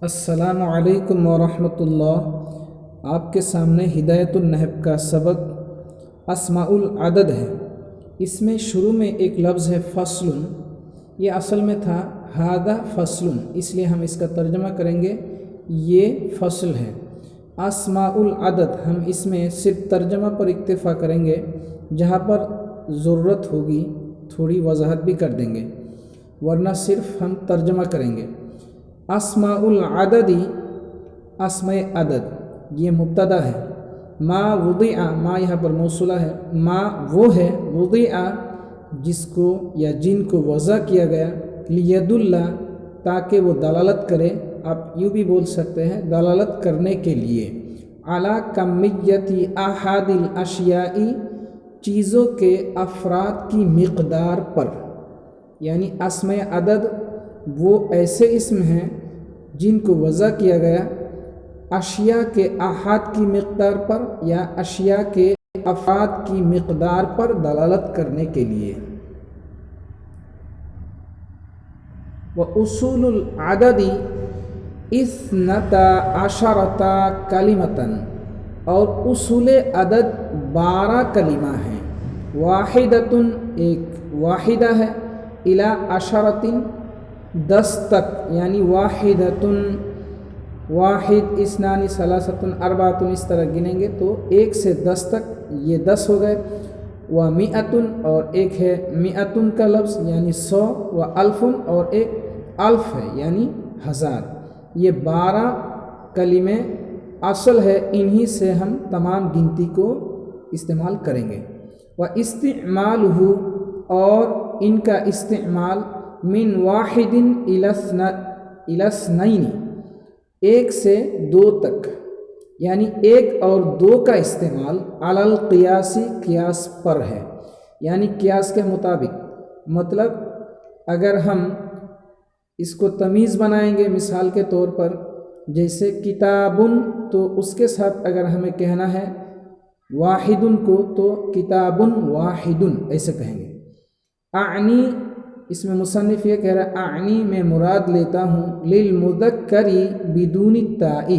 السلام علیکم ورحمۃ اللہ۔ آپ کے سامنے ہدایت النحو کا سبق اسماء العدد ہے۔ اس میں شروع میں ایک لفظ ہے فصل، یہ اصل میں تھا ھذا فصل، اس لیے ہم اس کا ترجمہ کریں گے یہ فصل ہے۔ اسماء العدد ہم اس میں صرف ترجمہ پر اکتفا کریں گے، جہاں پر ضرورت ہوگی تھوڑی وضاحت بھی کر دیں گے، ورنہ صرف ہم ترجمہ کریں گے۔ اسماء العدد، اسماء عدد یہ مبتدا ہے۔ ما وضع، ما یہاں پر موصولہ ہے، ما وہ ہے، وضع جس کو یا جن کو وضع کیا گیا، لیدل تاکہ وہ دلالت کرے، آپ یوں بھی بول سکتے ہیں دلالت کرنے کے لیے، علی کمیت احد الاشیاء چیزوں کے افراد کی مقدار پر، یعنی اسماء عدد وہ ایسے اسم ہیں جن کو وضع کیا گیا اشیاء کے احاد کی مقدار پر یا اشیاء کے افراد کی مقدار پر دلالت کرنے کے لیے۔ وَأُصُولُ الْعَدَدِ اثْنَتَا عَشَرَةَ کلمۃ، اور اصول عدد 12 کلمہ ہیں۔ واحدۃ ایک واحدہ ہے، الی عشرۃ 10 تک، یعنی واحدۃ واحد اثنان ثلاثۃ اربعۃ، اس طرح گنیں گے تو 1 سے 10 تک یہ 10 ہو گئے۔ ومئۃ اور ایک ہے مئۃ کا لفظ یعنی 100، والف اور ایک الف ہے یعنی 1000۔ یہ 12 کلمے اصل ہے، انہی سے ہم تمام گنتی کو استعمال کریں گے۔ واستعمالہ اور ان کا استعمال من واحد الی اثنین، 1 سے 2 تک، یعنی 1 اور 2 کا استعمال علی القیاس، قیاس پر ہے، یعنی قیاس کے مطابق۔ مطلب اگر ہم اس کو تمیز بنائیں گے مثال کے طور پر، جیسے کتابن، تو اس کے ساتھ اگر ہمیں کہنا ہے واحدن کو تو کتابن واحدن ایسے کہیں گے۔ اعنی، اس میں مصنف یہ کہہ رہا ہے اعنی میں مراد لیتا ہوں للمذکر بدون التاء،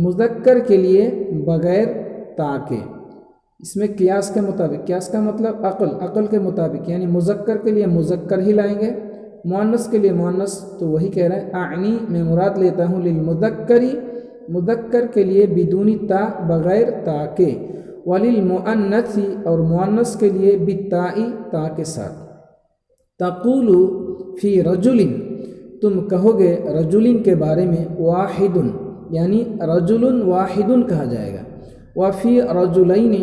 مذکر کے لیے بغیر تا کے۔ اس میں قیاس کے مطابق، قیاس کا مطلب عقل کے مطابق، یعنی مذکر کے لیے مذکر ہی لائیں گے، مؤنث کے لیے مؤنث، تو وہی کہہ رہا ہے اعنی میں مراد لیتا ہوں للمذکر، مذکر کے لیے بدون تا بغیر تا کے، وللمؤنث اور مؤنث کے لیے بالتاء تا کے ساتھ۔ تقول فی رجل، تم کہو گے رجل کے بارے میں واحد، یعنی رجل واحد کہا جائے گا۔ وفی رجلین،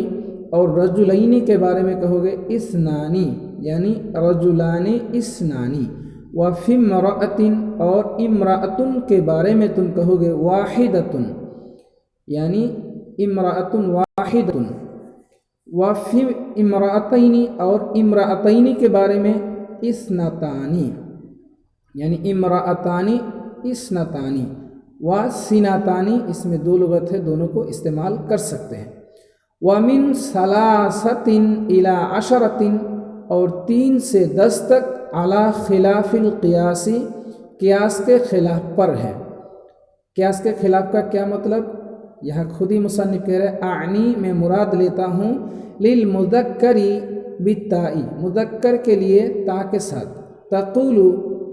اور رجلین کے بارے میں کہو گے اثنانی، یعنی رجلان اثنانی۔ وفی امرأۃ، اور امرأۃ کے بارے میں تم کہو گے واحدۃ، یعنی امرأۃ واحدۃ۔ وفی امرأتین، اور امرأتین کے بارے میں اثنتانی، یعنی امرأتانی اثنتانی۔ وسنتانی، اس میں 2 لغت ہے، دونوں کو استعمال کر سکتے ہیں۔ ومن ثلاثۃ الی عشرۃ، اور 3 سے 10 تک علی خلاف القیاس، قیاس کے خلاف پر ہے۔ قیاس کے خلاف کا کیا مطلب؟ یہاں خود ہی مصنف کہہ رہے ہیں اعنی میں مراد لیتا ہوں للمذکر بالتاء، مذکر کے لیے تا کے ساتھ۔ تقول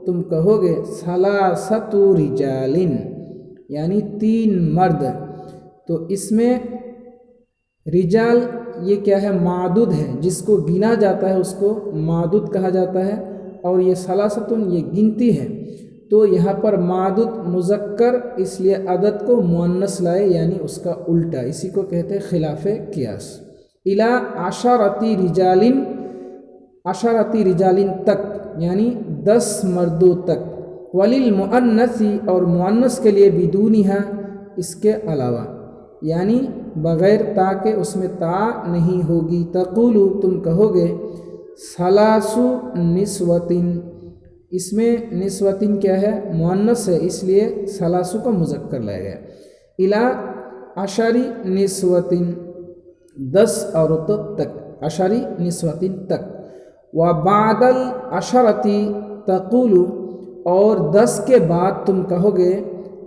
تم کہو گے ثلاثۃ رجال، یعنی 3 مرد۔ تو اس میں رجال یہ کیا ہے؟ معدود ہے، جس کو گنا جاتا ہے اس کو معدود کہا جاتا ہے، اور یہ ثلاثۃ یہ گنتی ہے، تو یہاں پر معدود مذکر، اس لیے عدد کو مؤنث لائے، یعنی اس کا الٹا، اسی کو کہتے ہیں خلاف قیاس۔ الی عشرۃ رجال، عشرۃ رجال تک، یعنی 10 مردوں تک۔ وللمؤنث، اور مؤنث کے لیے بدونہا، اس کے علاوہ، یعنی بغیر تا کے، اس میں تا نہیں ہوگی۔ تقول تم کہو گے ثلاث نسوۃ، اس میں نسوۃ کیا ہے؟ مؤنث ہے، اس لیے ثلاث کو مذکر لایا گیا۔ الی 10 نسوۃ، 10 عورتوں تک، 10 نسوۃ تک۔ وبعد العشرۃ تقول، اور 10 کے بعد تم کہو گے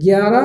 11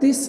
30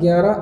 11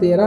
13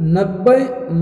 90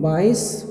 22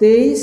23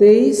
23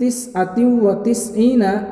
99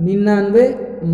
99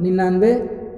99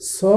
100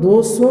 200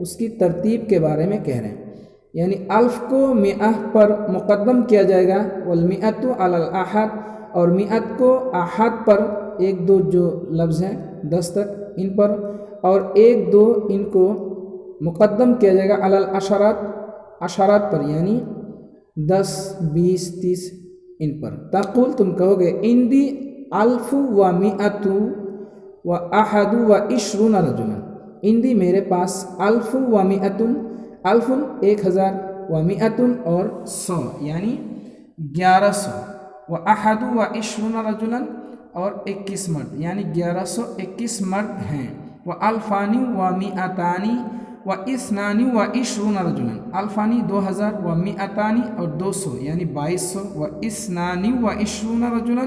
اس کی ترتیب کے بارے میں کہہ رہے ہیں، یعنی الف کو مئہ پر مقدم کیا جائے گا، والمئۃ علی الاحد، اور مئت کو احد پر، ایک دو جو لفظ ہیں 10 تک ان پر، اور ایک دو ان کو مقدم کیا جائے گا علی العشرات، عشرات پر، یعنی 10 20 30 ان پر۔ تقول تم کہو گے عندی الف و مئۃ و احد و عشرون رجلا، عندی میرے پاس الف و مئۃ، الف 1000 و مئۃ اور 100 یعنی 1100، و احد و عشرون رجلا اور 21 مرد یعنی 1121 مرد ہیں، و الفانی و مئتانی و اثنانی و عشرون رجلا، الفانی 2000 و مئتانی اور 200 یعنی 2200، و اثنانی و عشرون رجلا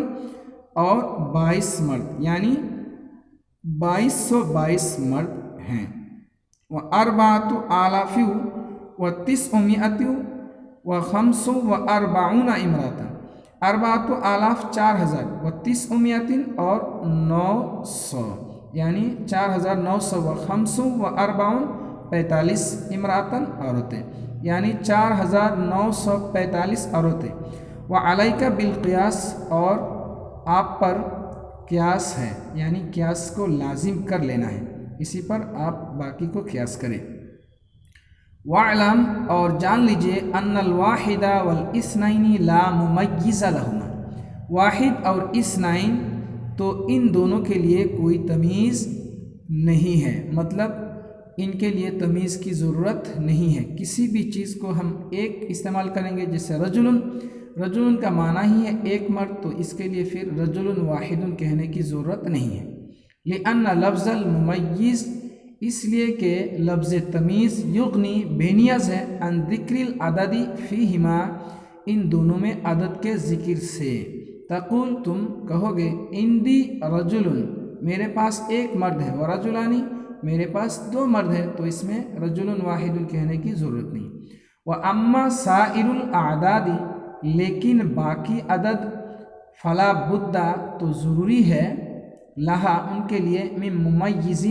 اور 22 مرد یعنی 2222 مرد ہیں، و اربعۃ آلاف و تسعمائۃ و خمس و اربعون امرأۃ، اربعۃ آلاف 4000 و تسعمائۃ اور 900 یعنی 4900، و خمس و اربعون 45 امرأۃ عورتیں یعنی 4945 عورتیں، و علیک بالقیاس اور آپ پر قیاس ہے، یعنی قیاس کو لازم کر لینا ہے، اسی پر آپ باقی کو قیاس کریں۔ وَاعْلَمْ اور جان لیجئے ان الواحد والاثنین لا ممیز لہما، واحد اور اثنین تو ان دونوں کے لیے کوئی تمیز نہیں ہے، مطلب ان کے لیے تمیز کی ضرورت نہیں ہے، کسی بھی چیز کو ہم ایک استعمال کریں گے، جیسے رجل، رجل کا معنی ہی ہے ایک مرد، تو اس کے لیے پھر رجل واحد کہنے کی ضرورت نہیں ہے۔ لأن لفظ الممیز، اس لیے کہ لفظ تمیز یغنی بے نیاز ہے، عن ذکر العدد فیہما، ان دونوں میں عدد کے ذکر سے۔ تقول تم کہو گے عندی رجل، میرے پاس ایک مرد ہے، ورجلانی، میرے پاس 2 مرد ہیں، تو اس میں رجل واحد کہنے کی ضرورت نہیں۔ وَأَمَّا سَائِرُ الْأَعْدَادِ، لیکن باقی عدد، فلا بدّ تو ضروری ہے، لہا ان کے لیے، من ممیز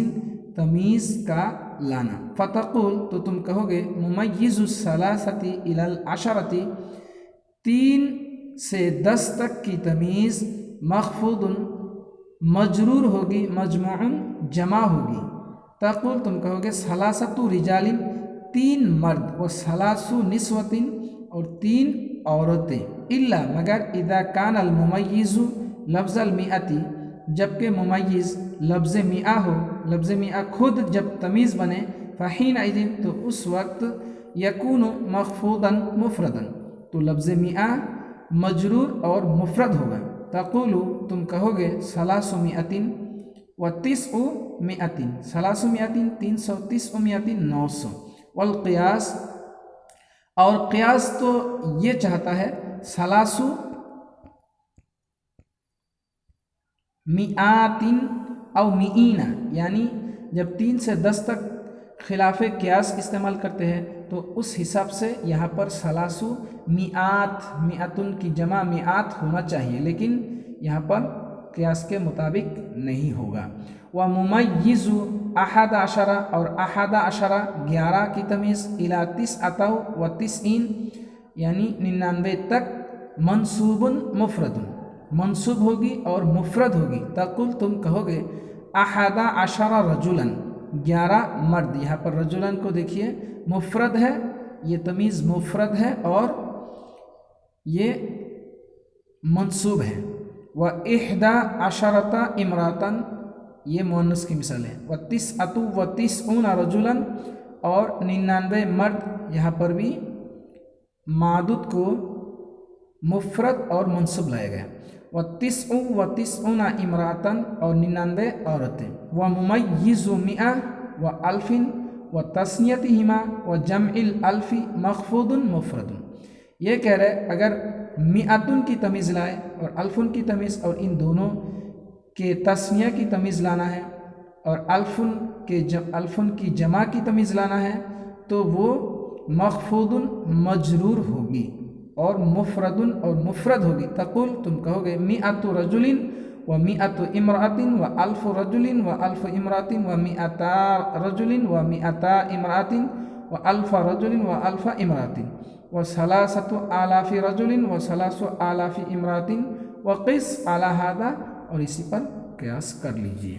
تمیز کا لانا۔ فتقول تو تم کہو گے ممیز الثلاثۃ الی العشرۃ، 3 سے 10 تک کی تمیز، مخفوض مجرور ہوگی، مجموع جمع ہوگی۔ تقول تم کہو گے ثلاثۃ رجال، 3 مرد، و ثلاث نسوۃ اور 3 عورتیں، الا مگر، اذا کان الممیز لفظ المئۃ، جبکہ ممیز لفظ مئہ ہو، لفظ مئہ خود جب تمیز بنے، فحینئذ تو اس وقت، یکون مخفوضا مفردا تو لفظ مئہ مجرور اور مفرد ہوگا۔ تقول تم کہو گے ثلاثمائۃ و تسعمائۃ، ثلاثمائۃ 300، 900، والقیاس اور قیاس تو یہ چاہتا ہے، ثلاث مئات او مئین، یعنی جب 3 سے 10 تک خلاف قیاس استعمال کرتے ہیں تو اس حساب سے یہاں پر ثلاث مئات، مئتن کی جمع مئات ہونا چاہیے، لیکن یہاں پر قیاس کے مطابق نہیں ہوگا۔ وَمُمَيِّزُ أَحَدَ عَشَرَ اور أَحَدَ عَشَرَ 11 کی تمیز، إِلَى تِسْعَةَ وَتِسْعِينَ یعنی 99 تک، منصوب مفرد منصوب ہوگی اور مفرد ہوگی۔ تقول تم کہو گے أحد عشر رجلا، 11 مرد، یہاں پر رجلن کو دیکھیے مفرد ہے، یہ تمیز مفرد ہے اور یہ منصوب ہے۔ وإحدى عشرة امرأة، یہ مؤنث کی مثال ہے۔ وتسعة وتسعون رجلا اور 99 مرد، یہاں پر بھی معدود کو مفرد اور منصوب لایا گیا۔ وتسع وتسعون امرأة اور 99 عورتیں۔ وممیز 100 والف وتثنیتہما وجمع الالف مخفوض مفرد، یہ کہہ رہے اگر مئتن کی تمیز لائے اور الفن کی تمیز، اور ان دونوں کے تثنیہ کی تمیز لانا ہے، اور الفن کی جمع کی تمیز لانا ہے، تو وہ مخفوض مجرور ہوگی اور مفرد اور مفرد ہوگی۔ تقول تم کہو گے مئۃ رجل ومئة امرأة وألف رجل وألف امرأة ومئتا رجل ومئتا امرأة وألف رجل وألف امرأة وثلاثة آلاف رجل وثلاث آلاف امرأة وقس على هذا، اور اسی پر قیاس کر لیجیے۔